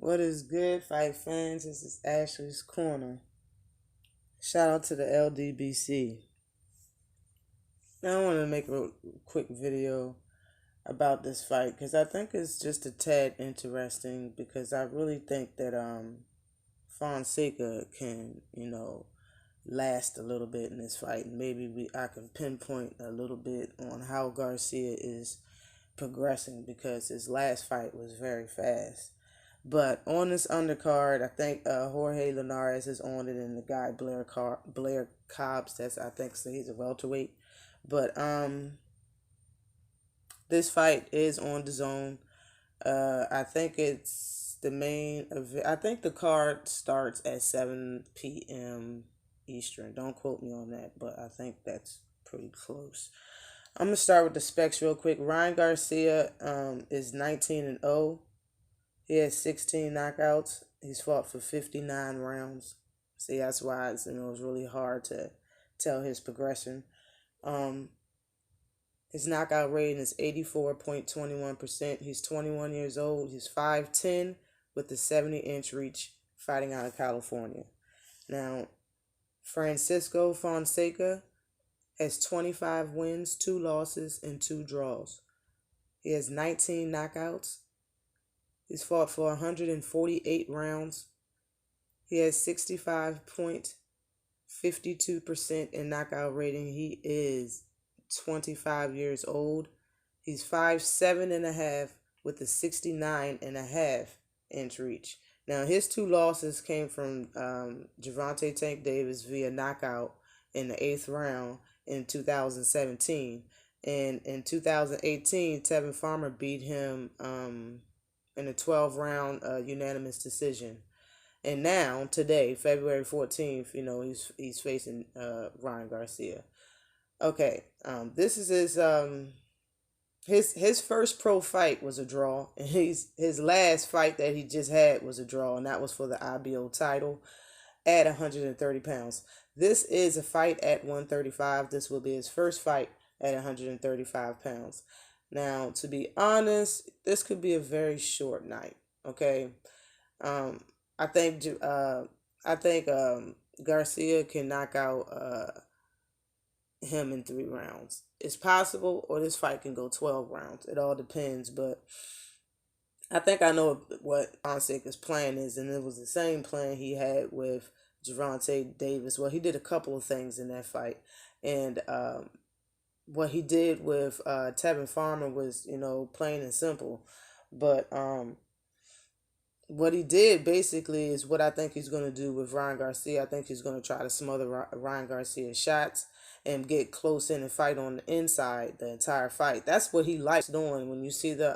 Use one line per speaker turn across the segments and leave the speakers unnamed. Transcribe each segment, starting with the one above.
What is good, fight fans? This is Ashley's Corner. Shout out to the LDBC. Now I want to make a quick video about this fight because I think it's just a tad interesting because I really think that Fonseca can, last a little bit in this fight. Maybe I can pinpoint a little bit on how Garcia is progressing because his last fight was very fast. But on this undercard, I think Jorge Linares is on it, and the guy Blair Cobbs. That's I think so he's a welterweight. But this fight is on DAZN. I think it's the main event. I think the card starts at 7 p.m. Eastern. Don't quote me on that, but I think that's pretty close. I'm gonna start with the specs real quick. Ryan Garcia is 19-0. He has 16 knockouts. He's fought for 59 rounds. See, that's why it's really hard to tell his progression. His knockout rating is 84.21%. He's 21 years old. He's 5'10" with a 70-inch reach, fighting out of California. Now, Francisco Fonseca has 25 wins, 2 losses, and 2 draws. He has 19 knockouts. He's fought for 148 rounds. He has 65.52% in knockout rating. He is 25 years old. He's 5'7.5" with a 69.5-inch reach. Now, his 2 losses came from Gervonta Tank Davis via knockout in the 8th round in 2017. And in 2018, Tevin Farmer beat him in a 12-round unanimous decision. And now, today, February 14th, he's facing Ryan Garcia. Okay, this is his first pro fight was a draw, and his last fight that he just had was a draw, and that was for the IBO title at 130 pounds. This is a fight at 135. This will be his first fight at 135 pounds. Now, to be honest, this could be a very short night. Okay, I think Garcia can knock out him in 3 rounds. It's possible, or this fight can go 12 rounds. It all depends, but I think I know what Fonseca's plan is, and it was the same plan he had with Gervonta Davis. Well, he did a couple of things in that fight, and what he did with Tevin Farmer was, plain and simple. But what he did basically is what I think he's going to do with Ryan Garcia. I think he's going to try to smother Ryan Garcia's shots and get close in and fight on the inside the entire fight. That's what he likes doing. When you see the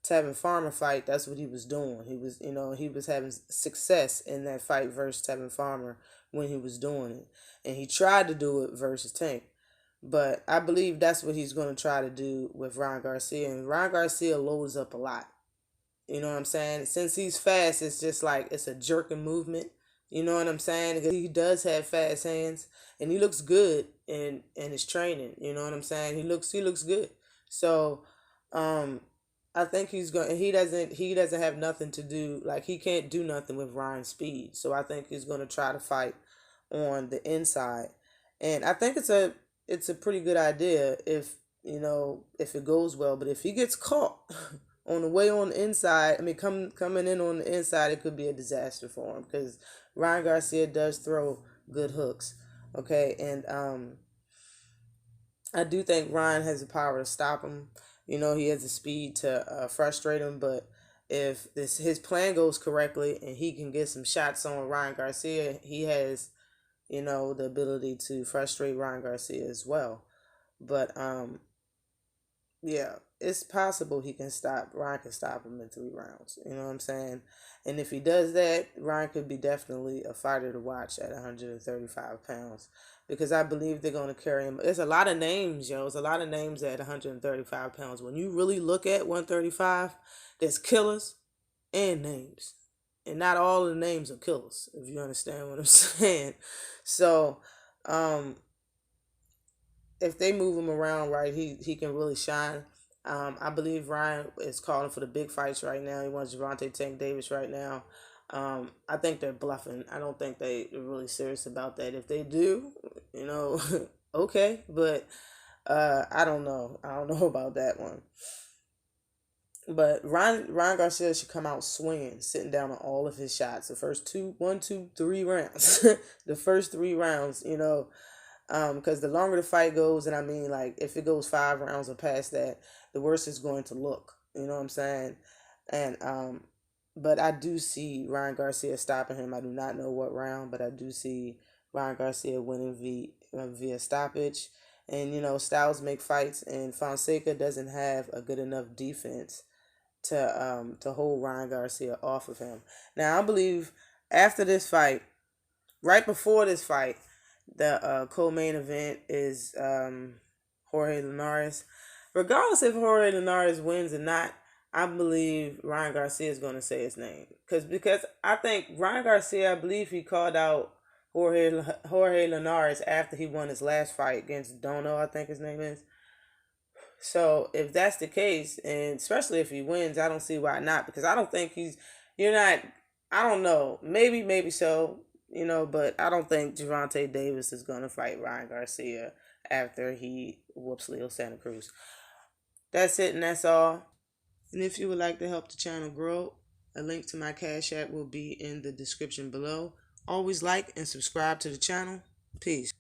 Tevin Farmer fight, that's what he was doing. He was, he was having success in that fight versus Tevin Farmer when he was doing it. And he tried to do it versus Tank. But I believe that's what he's going to try to do with Ryan Garcia. And Ryan Garcia loads up a lot. You know what I'm saying? Since he's fast, it's just like it's a jerking movement. You know what I'm saying? He does have fast hands, and he looks good in his training. You know what I'm saying? He looks good. So, I think he's going. He doesn't have nothing to do. Like, he can't do nothing with Ryan's speed. So I think he's going to try to fight on the inside, and I think it's a pretty good idea if it goes well. But if he gets caught on the way on the inside, coming in on the inside, it could be a disaster for him because Ryan Garcia does throw good hooks. Okay, and I do think Ryan has the power to stop him. He has the speed to frustrate him, but if his plan goes correctly and he can get some shots on Ryan Garcia, he has, the ability to frustrate Ryan Garcia as well. But yeah, it's possible Ryan can stop him in 3 rounds. You know what I'm saying? And if he does that, Ryan could be definitely a fighter to watch at 135 pounds because I believe they're going to carry him. There's a lot of names, There's a lot of names at 135 pounds. When you really look at 135, there's killers and names. And not all of the names are killers, if you understand what I'm saying. So, if they move him around right, he can really shine. I believe Ryan is calling for the big fights right now. He wants Gervonta Tank Davis right now. I think they're bluffing. I don't think they're really serious about that. If they do, okay. But I don't know. I don't know about that one. But Ryan Garcia should come out swinging, sitting down on all of his shots. The first two, one, two, 3 rounds. The first 3 rounds, because the longer the fight goes, and I mean, like, if it goes 5 rounds or past that, the worse it's going to look. You know what I'm saying? And but I do see Ryan Garcia stopping him. I do not know what round, but I do see Ryan Garcia winning via stoppage. And styles make fights, and Fonseca doesn't have a good enough defense to hold Ryan Garcia off of him. Now I believe after this fight, right before this fight, the co-main event is Jorge Linares. Regardless if Jorge Linares wins or not, I believe Ryan Garcia is going to say his name because I think Ryan Garcia, I believe he called out Jorge Linares after he won his last fight against Dono, I think his name is. So if that's the case, and especially if he wins, I don't see why not. Because I don't think you're not. I don't know. Maybe so. But I don't think Gervonta Davis is gonna fight Ryan Garcia after he whoops Leo Santa Cruz. That's it, and that's all. And if you would like to help the channel grow, a link to my Cash App will be in the description below. Always like and subscribe to the channel. Peace.